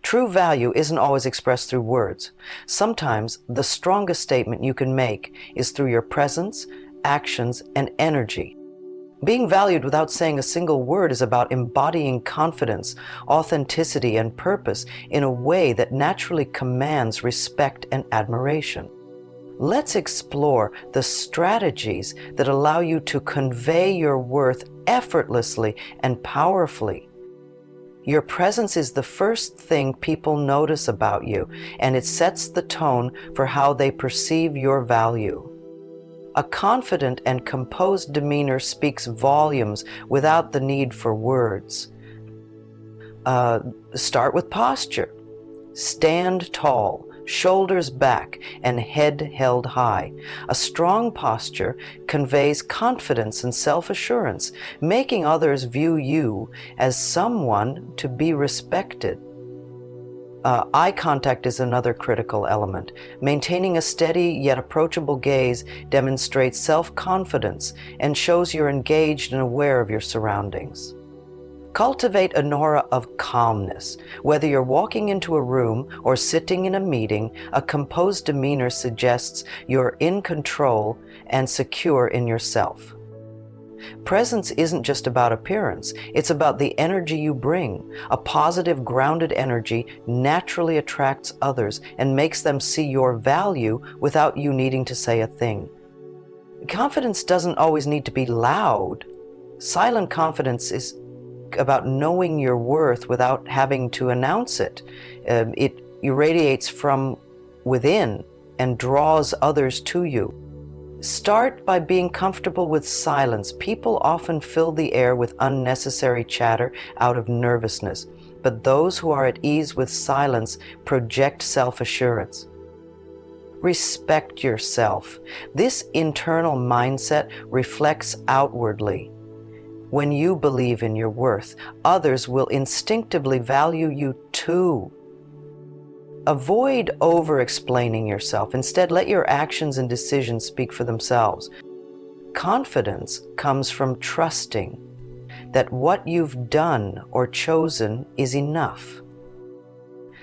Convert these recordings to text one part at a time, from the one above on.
True value isn't always expressed through words. Sometimes the strongest statement you can make is through your presence, actions, and energy. Being valued without saying a single word is about embodying confidence, authenticity, and purpose in a way that naturally commands respect and admiration. Let's explore the strategies that allow you to convey your worth effortlessly and powerfully. Your presence is the first thing people notice about you, and it sets the tone for how they perceive your value. A confident and composed demeanor speaks volumes without the need for words. Start with posture. Stand tall, shoulders back, and head held high. A strong posture conveys confidence and self-assurance, making others view you as someone to be respected. Eye contact is another critical element. Maintaining a steady yet approachable gaze demonstrates self-confidence and shows you're engaged and aware of your surroundings. Cultivate an aura of calmness. Whether you're walking into a room or sitting in a meeting, a composed demeanor suggests you're in control and secure in yourself. Presence isn't just about appearance, it's about the energy you bring. A positive, grounded energy naturally attracts others and makes them see your value without you needing to say a thing. Confidence doesn't always need to be loud. Silent confidence is about knowing your worth without having to announce it. It irradiates from within and draws others to you. Start by being comfortable with silence. People often fill the air with unnecessary chatter out of nervousness, but those who are at ease with silence project self-assurance. Respect yourself. This internal mindset reflects outwardly. When you believe in your worth, others will instinctively value you too. Avoid over-explaining yourself. Instead, let your actions and decisions speak for themselves. Confidence comes from trusting that what you've done or chosen is enough.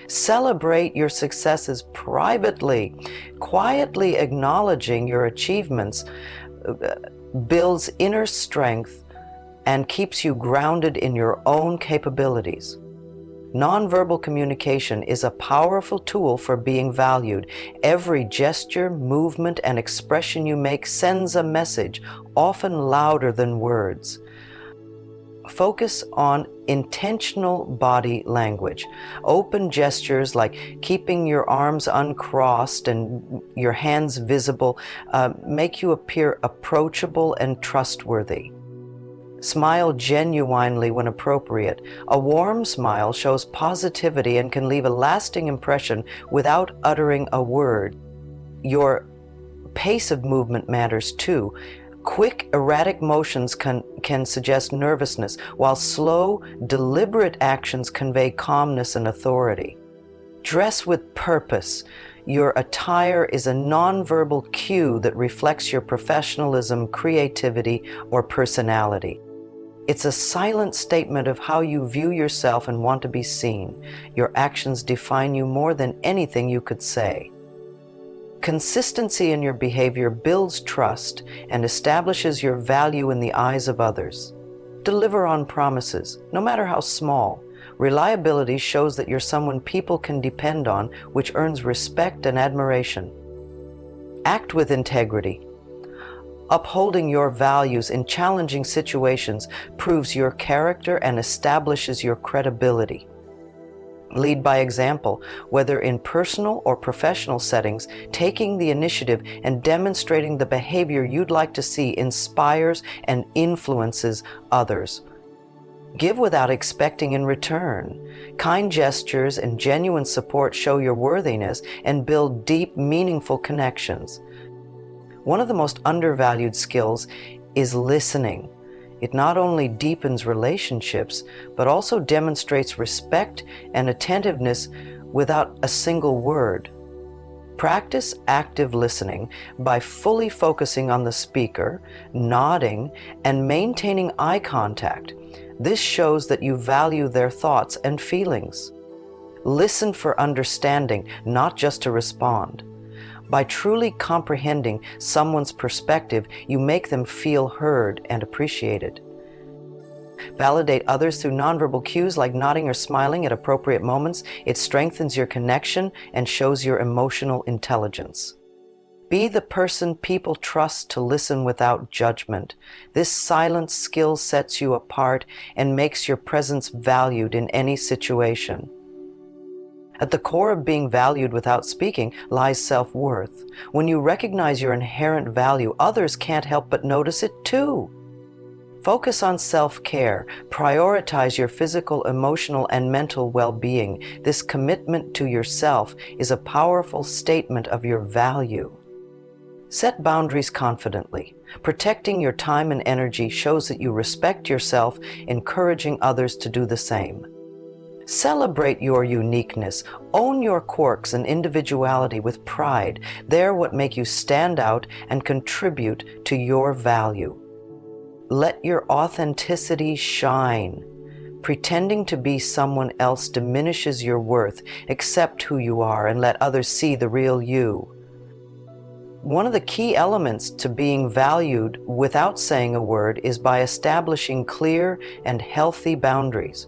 Celebrate your successes privately. Quietly acknowledging your achievements builds inner strength and keeps you grounded in your own capabilities. Nonverbal communication is a powerful tool for being valued. Every gesture, movement, and expression you make sends a message, often louder than words. Focus on intentional body language. Open gestures like keeping your arms uncrossed and your hands visible make you appear approachable and trustworthy. Smile genuinely when appropriate. A warm smile shows positivity and can leave a lasting impression without uttering a word. Your pace of movement matters too. Quick, erratic motions can suggest nervousness, while slow, deliberate actions convey calmness and authority. Dress with purpose. Your attire is a nonverbal cue that reflects your professionalism, creativity, or personality. It's a silent statement of how you view yourself and want to be seen. Your actions define you more than anything you could say. Consistency in your behavior builds trust and establishes your value in the eyes of others. Deliver on promises, no matter how small. Reliability shows that you're someone people can depend on, which earns respect and admiration. Act with integrity. Upholding your values in challenging situations proves your character and establishes your credibility. Lead by example, whether in personal or professional settings. Taking the initiative and demonstrating the behavior you'd like to see inspires and influences others. Give without expecting in return. Kind gestures and genuine support show your worthiness and build deep, meaningful connections. One of the most undervalued skills is listening. It not only deepens relationships, but also demonstrates respect and attentiveness without a single word. Practice active listening by fully focusing on the speaker, nodding, and maintaining eye contact. This shows that you value their thoughts and feelings. Listen for understanding, not just to respond. By truly comprehending someone's perspective, you make them feel heard and appreciated. Validate others through nonverbal cues like nodding or smiling at appropriate moments. It strengthens your connection and shows your emotional intelligence. Be the person people trust to listen without judgment. This silent skill sets you apart and makes your presence valued in any situation. At the core of being valued without speaking lies self-worth. When you recognize your inherent value, others can't help but notice it too. Focus on self-care. Prioritize your physical, emotional, and mental well-being. This commitment to yourself is a powerful statement of your value. Set boundaries confidently. Protecting your time and energy shows that you respect yourself, encouraging others to do the same. Celebrate your uniqueness. Own your quirks and individuality with pride. They're what make you stand out and contribute to your value. Let your authenticity shine. Pretending to be someone else diminishes your worth. Accept who you are and let others see the real you. One of the key elements to being valued without saying a word is by establishing clear and healthy boundaries.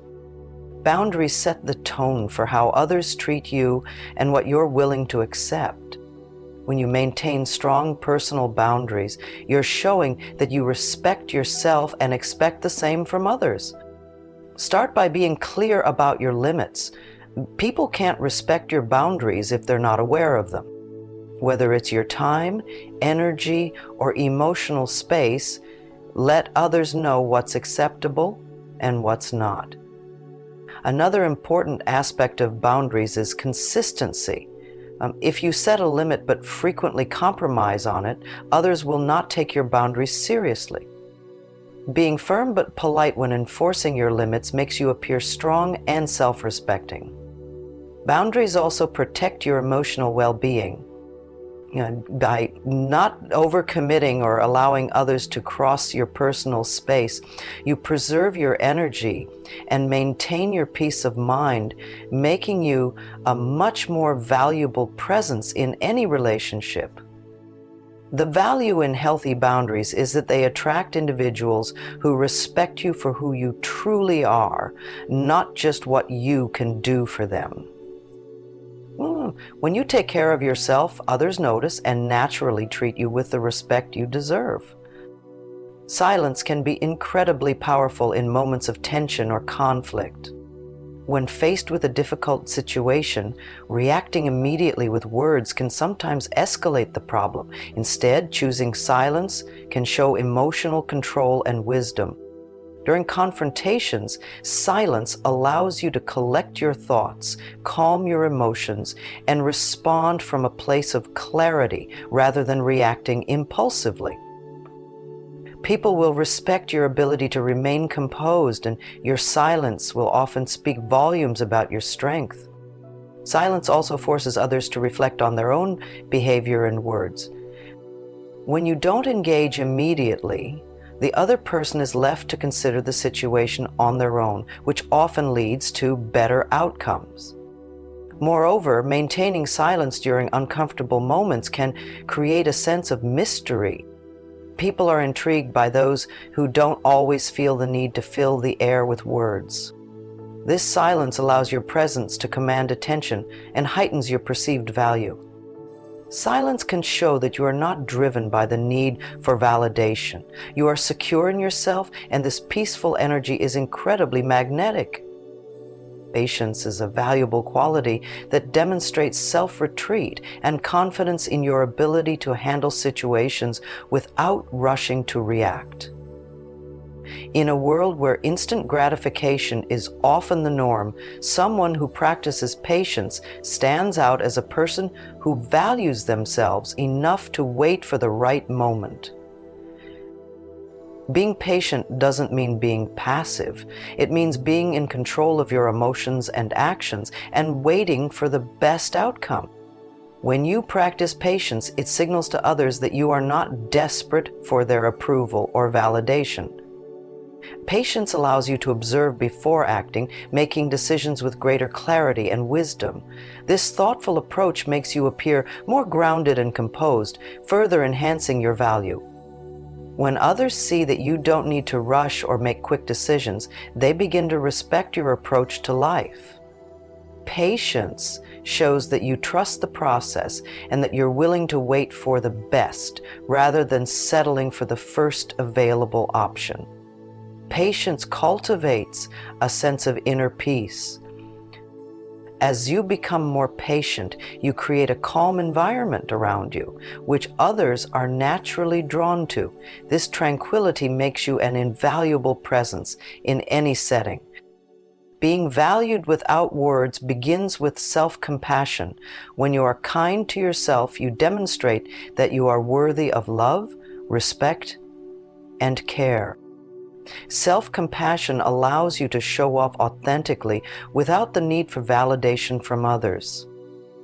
Boundaries set the tone for how others treat you and what you're willing to accept. When you maintain strong personal boundaries, you're showing that you respect yourself and expect the same from others. Start by being clear about your limits. People can't respect your boundaries if they're not aware of them. Whether it's your time, energy, or emotional space, let others know what's acceptable and what's not. Another important aspect of boundaries is consistency. If you set a limit but frequently compromise on it, others will not take your boundaries seriously. Being firm but polite when enforcing your limits makes you appear strong and self-respecting. Boundaries also protect your emotional well-being. By not overcommitting or allowing others to cross your personal space, you preserve your energy and maintain your peace of mind, making you a much more valuable presence in any relationship. The value in healthy boundaries is that they attract individuals who respect you for who you truly are, not just what you can do for them. When you take care of yourself, others notice and naturally treat you with the respect you deserve. Silence can be incredibly powerful in moments of tension or conflict. When faced with a difficult situation, reacting immediately with words can sometimes escalate the problem. Instead, choosing silence can show emotional control and wisdom. During confrontations, silence allows you to collect your thoughts, calm your emotions, and respond from a place of clarity rather than reacting impulsively. People will respect your ability to remain composed, and your silence will often speak volumes about your strength. Silence also forces others to reflect on their own behavior and words. When you don't engage immediately, the other person is left to consider the situation on their own, which often leads to better outcomes. Moreover, maintaining silence during uncomfortable moments can create a sense of mystery. People are intrigued by those who don't always feel the need to fill the air with words. This silence allows your presence to command attention and heightens your perceived value. Silence can show that you are not driven by the need for validation. You are secure in yourself, and this peaceful energy is incredibly magnetic. Patience is a valuable quality that demonstrates self-retreat and confidence in your ability to handle situations without rushing to react. In a world where instant gratification is often the norm, someone who practices patience stands out as a person who values themselves enough to wait for the right moment. Being patient doesn't mean being passive. It means being in control of your emotions and actions and waiting for the best outcome. When you practice patience, it signals to others that you are not desperate for their approval or validation. Patience allows you to observe before acting, making decisions with greater clarity and wisdom. This thoughtful approach makes you appear more grounded and composed, further enhancing your value. When others see that you don't need to rush or make quick decisions, they begin to respect your approach to life. Patience shows that you trust the process and that you're willing to wait for the best rather than settling for the first available option. Patience cultivates a sense of inner peace. As you become more patient, you create a calm environment around you, which others are naturally drawn to. This tranquility makes you an invaluable presence in any setting. Being valued without words begins with self-compassion. When you are kind to yourself, you demonstrate that you are worthy of love, respect, and care. Self-compassion allows you to show off authentically without the need for validation from others.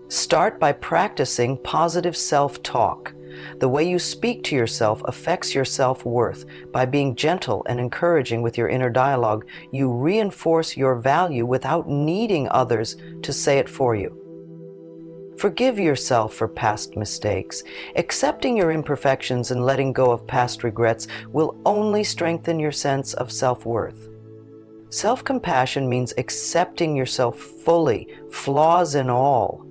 Start by practicing positive self-talk. The way you speak to yourself affects your self-worth. By being gentle and encouraging with your inner dialogue, you reinforce your value without needing others to say it for you. Forgive yourself for past mistakes. Accepting your imperfections and letting go of past regrets will only strengthen your sense of self-worth. Self-compassion means accepting yourself fully, flaws and all.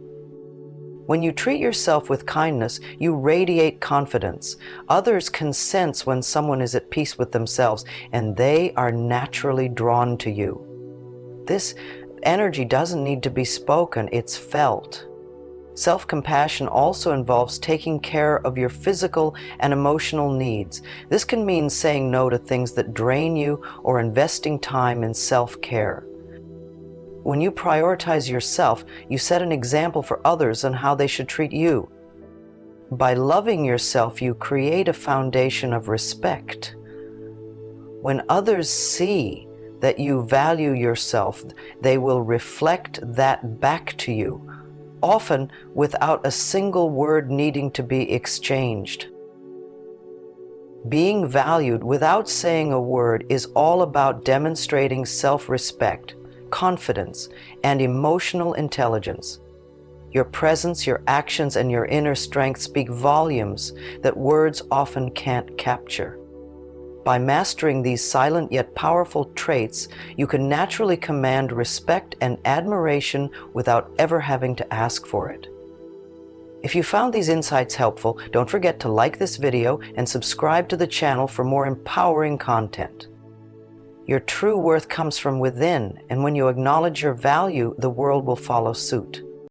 When you treat yourself with kindness, you radiate confidence. Others can sense when someone is at peace with themselves, and they are naturally drawn to you. This energy doesn't need to be spoken, it's felt. Self-compassion also involves taking care of your physical and emotional needs. This can mean saying no to things that drain you or investing time in self-care. When you prioritize yourself, you set an example for others on how they should treat you. By loving yourself, you create a foundation of respect. When others see that you value yourself, they will reflect that back to you, often without a single word needing to be exchanged. Being valued without saying a word is all about demonstrating self-respect, confidence, and emotional intelligence. Your presence, your actions, and your inner strength speak volumes that words often can't capture. By mastering these silent yet powerful traits, you can naturally command respect and admiration without ever having to ask for it. If you found these insights helpful, don't forget to like this video and subscribe to the channel for more empowering content. Your true worth comes from within, and when you acknowledge your value, the world will follow suit.